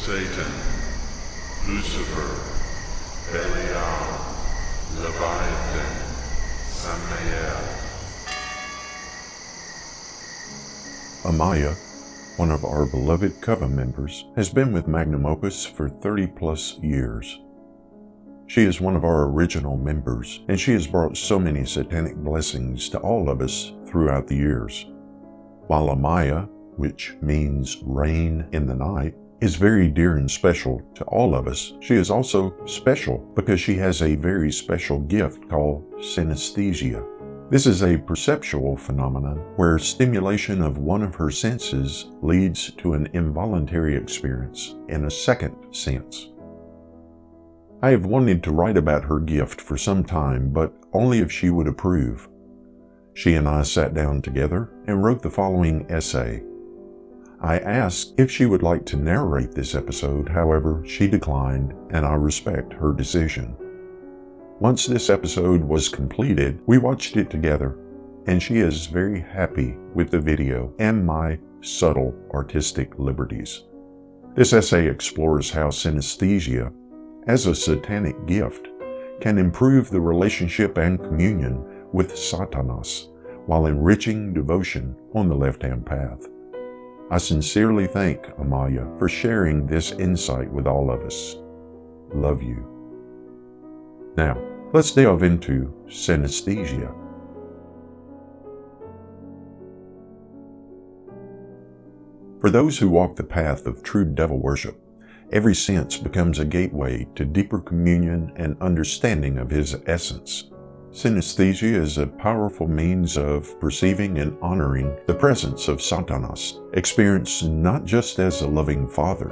Satan, Lucifer, Belial, Leviathan, Amaya. Amaya, one of our beloved coven members, has been with Magnum Opus for 30 plus years. She is one of our original members, and she has brought so many satanic blessings to all of us throughout the years. While Amaya, which means rain in the night, is very dear and special to all of us, she is also special because she has a very special gift called synesthesia. This is a perceptual phenomenon where stimulation of one of her senses leads to an involuntary experience in a second sense. I have wanted to write about her gift for some time, but only if she would approve. She and I sat down together and wrote the following essay. I asked if she would like to narrate this episode, however, she declined, and I respect her decision. Once this episode was completed, we watched it together, and she is very happy with the video and my subtle artistic liberties. This essay explores how synesthesia, as a satanic gift, can improve the relationship and communion with Sathanas while enriching devotion on the left-hand path. I sincerely thank Amaya for sharing this insight with all of us. Love you. Now, let's delve into synesthesia. For those who walk the path of true devil worship, every sense becomes a gateway to deeper communion and understanding of his essence. Synesthesia is a powerful means of perceiving and honoring the presence of Sathanas, experienced not just as a loving father,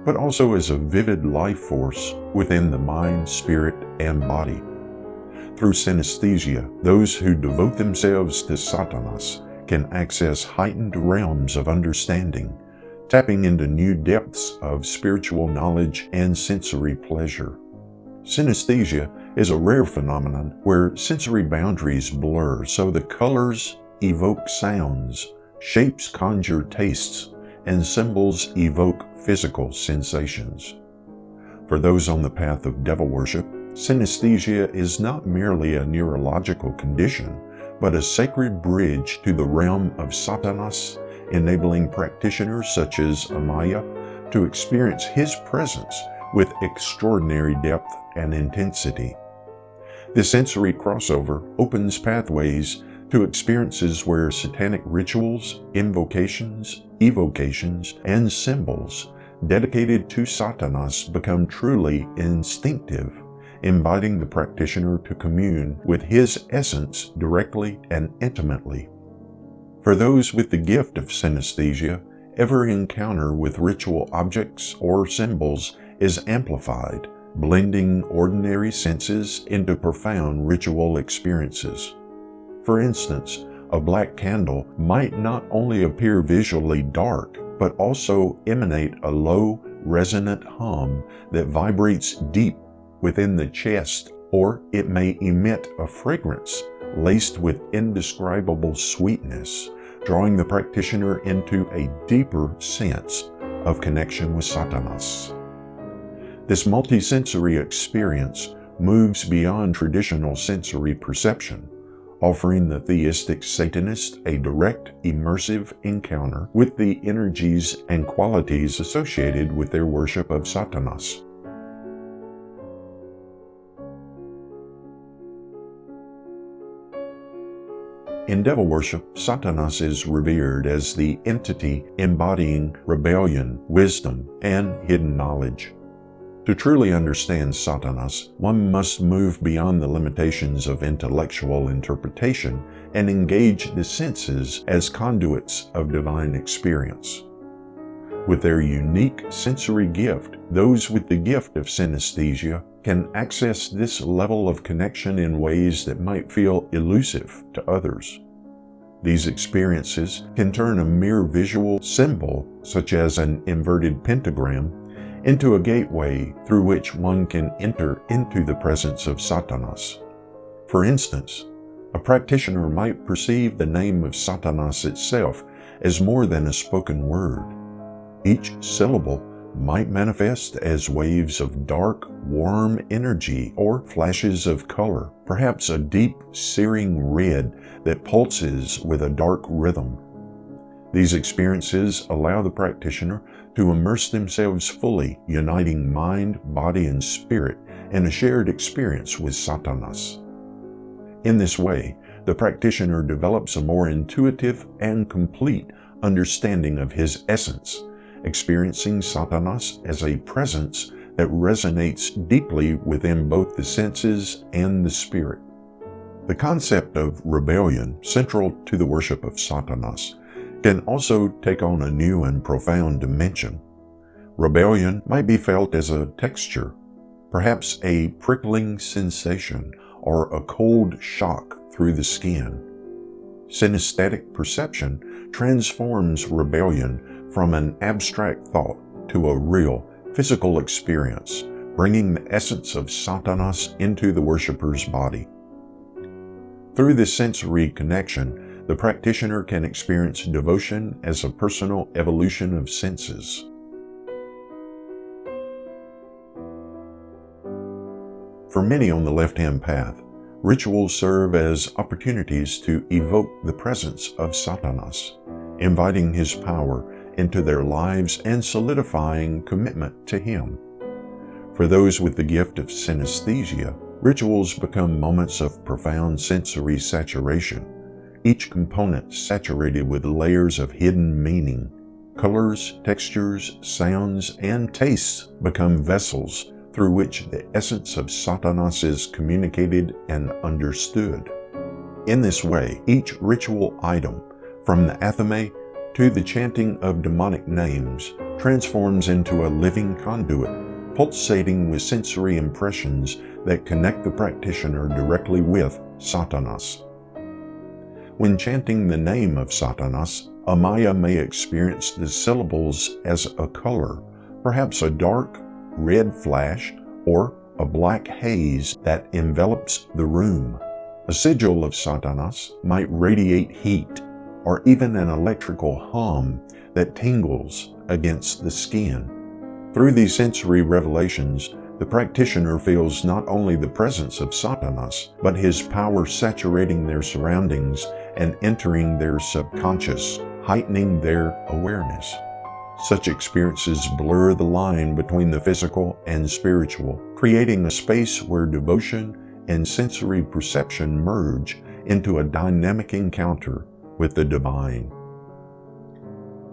but also as a vivid life force within the mind, spirit, and body. Through synesthesia, those who devote themselves to Sathanas can access heightened realms of understanding, tapping into new depths of spiritual knowledge and sensory pleasure. Synesthesia is a rare phenomenon where sensory boundaries blur so the colors evoke sounds, shapes conjure tastes, and symbols evoke physical sensations. For those on the path of devil worship, synesthesia is not merely a neurological condition, but a sacred bridge to the realm of Sathanas, enabling practitioners such as Amaya to experience his presence with extraordinary depth and intensity. This sensory crossover opens pathways to experiences where satanic rituals, invocations, evocations, and symbols dedicated to Sathanas become truly instinctive, inviting the practitioner to commune with his essence directly and intimately. For those with the gift of synesthesia, every encounter with ritual objects or symbols is amplified, blending ordinary senses into profound ritual experiences. For instance, a black candle might not only appear visually dark, but also emanate a low, resonant hum that vibrates deep within the chest, or it may emit a fragrance laced with indescribable sweetness, drawing the practitioner into a deeper sense of connection with Sathanas. This multisensory experience moves beyond traditional sensory perception, offering the theistic Satanist a direct, immersive encounter with the energies and qualities associated with their worship of Sathanas. In devil worship, Sathanas is revered as the entity embodying rebellion, wisdom, and hidden knowledge. To truly understand Sathanas, one must move beyond the limitations of intellectual interpretation and engage the senses as conduits of divine experience. With their unique sensory gift, those with the gift of synesthesia can access this level of connection in ways that might feel elusive to others. These experiences can turn a mere visual symbol, such as an inverted pentagram, into a gateway through which one can enter into the presence of Sathanas. For instance, a practitioner might perceive the name of Sathanas itself as more than a spoken word. Each syllable might manifest as waves of dark, warm energy or flashes of color, perhaps a deep, searing red that pulses with a dark rhythm. These experiences allow the practitioner to immerse themselves fully, uniting mind, body, and spirit in a shared experience with Sathanas. In this way, the practitioner develops a more intuitive and complete understanding of his essence, experiencing Sathanas as a presence that resonates deeply within both the senses and the spirit. The concept of rebellion, central to the worship of Sathanas, can also take on a new and profound dimension. Rebellion might be felt as a texture, perhaps a prickling sensation or a cold shock through the skin. Synesthetic perception transforms rebellion from an abstract thought to a real, physical experience, bringing the essence of Sathanas into the worshipper's body. Through this sensory connection, the practitioner can experience devotion as a personal evolution of senses. For many on the left-hand path, rituals serve as opportunities to evoke the presence of Sathanas, inviting his power into their lives and solidifying commitment to him. For those with the gift of synesthesia, rituals become moments of profound sensory saturation, each component saturated with layers of hidden meaning. Colors, textures, sounds, and tastes become vessels through which the essence of Sathanas is communicated and understood. In this way, each ritual item, from the athame to the chanting of demonic names, transforms into a living conduit, pulsating with sensory impressions that connect the practitioner directly with Sathanas. When chanting the name of Sathanas, Amaya may experience the syllables as a color, perhaps a dark red flash or a black haze that envelops the room. A sigil of Sathanas might radiate heat, or even an electrical hum that tingles against the skin. Through these sensory revelations, the practitioner feels not only the presence of Sathanas, but his power saturating their surroundings and entering their subconscious, heightening their awareness. Such experiences blur the line between the physical and spiritual, creating a space where devotion and sensory perception merge into a dynamic encounter with the divine.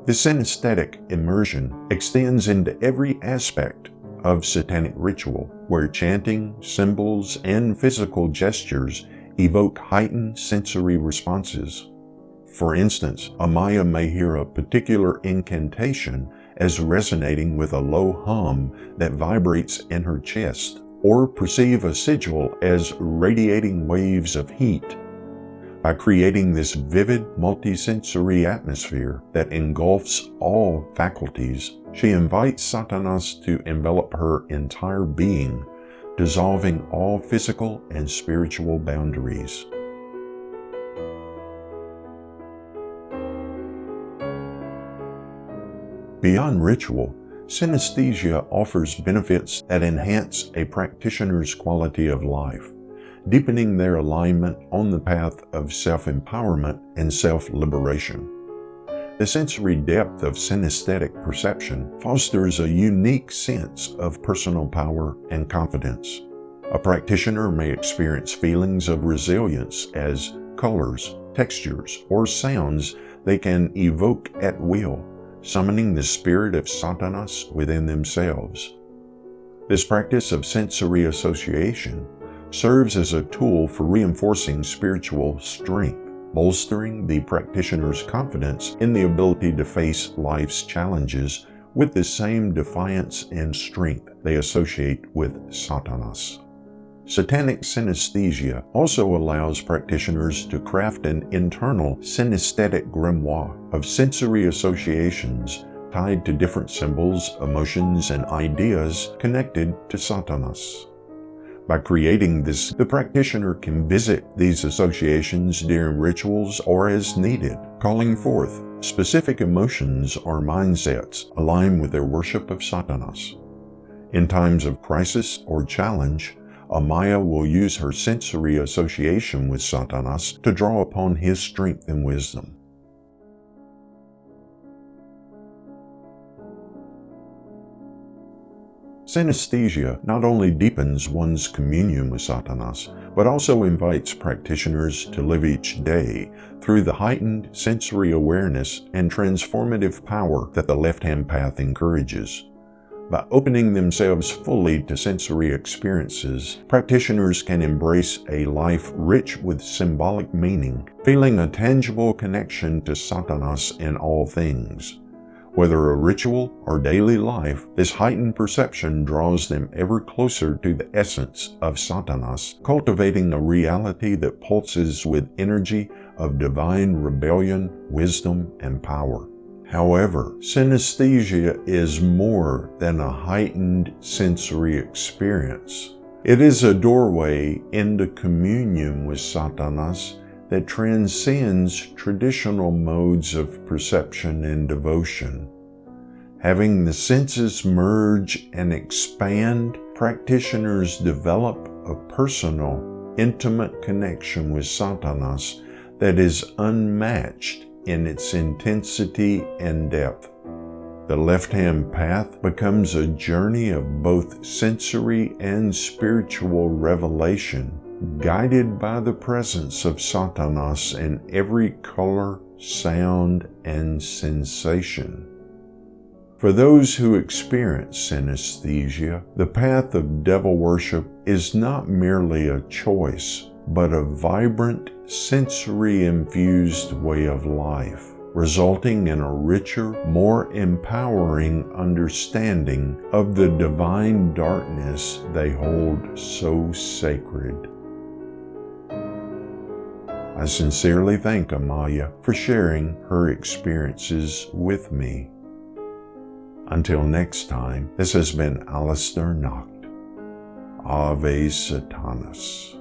The synesthetic immersion extends into every aspect of satanic ritual, where chanting, symbols, and physical gestures evoke heightened sensory responses. For instance, Amaya may hear a particular incantation as resonating with a low hum that vibrates in her chest, or perceive a sigil as radiating waves of heat. By creating this vivid, multisensory atmosphere that engulfs all faculties, she invites Sathanas to envelop her entire being, dissolving all physical and spiritual boundaries. Beyond ritual, synesthesia offers benefits that enhance a practitioner's quality of life, deepening their alignment on the path of self-empowerment and self-liberation. The sensory depth of synesthetic perception fosters a unique sense of personal power and confidence. A practitioner may experience feelings of resilience as colors, textures, or sounds they can evoke at will, summoning the spirit of Sathanas within themselves. This practice of sensory association serves as a tool for reinforcing spiritual strength, bolstering the practitioner's confidence in the ability to face life's challenges with the same defiance and strength they associate with Sathanas. Satanic synesthesia also allows practitioners to craft an internal synesthetic grimoire of sensory associations tied to different symbols, emotions, and ideas connected to Sathanas. By creating this, the practitioner can visit these associations during rituals or as needed, calling forth specific emotions or mindsets align with their worship of Sathanas. In times of crisis or challenge, Amaya will use her sensory association with Sathanas to draw upon his strength and wisdom. Synesthesia not only deepens one's communion with Sathanas, but also invites practitioners to live each day through the heightened sensory awareness and transformative power that the left-hand path encourages. By opening themselves fully to sensory experiences, practitioners can embrace a life rich with symbolic meaning, feeling a tangible connection to Sathanas in all things. Whether a ritual or daily life, this heightened perception draws them ever closer to the essence of Sathanas, cultivating a reality that pulses with energy of divine rebellion, wisdom, and power. However, synesthesia is more than a heightened sensory experience. It is a doorway into communion with Sathanas that transcends traditional modes of perception and devotion. Having the senses merge and expand, practitioners develop a personal, intimate connection with Sathanas that is unmatched in its intensity and depth. The left-hand path becomes a journey of both sensory and spiritual revelation, guided by the presence of Sathanas in every color, sound, and sensation. For those who experience synesthesia, the path of devil worship is not merely a choice, but a vibrant, sensory-infused way of life, resulting in a richer, more empowering understanding of the divine darkness they hold so sacred. I sincerely thank Amaya for sharing her experiences with me. Until next time, this has been Alistair Nacht. Ave Sathanas.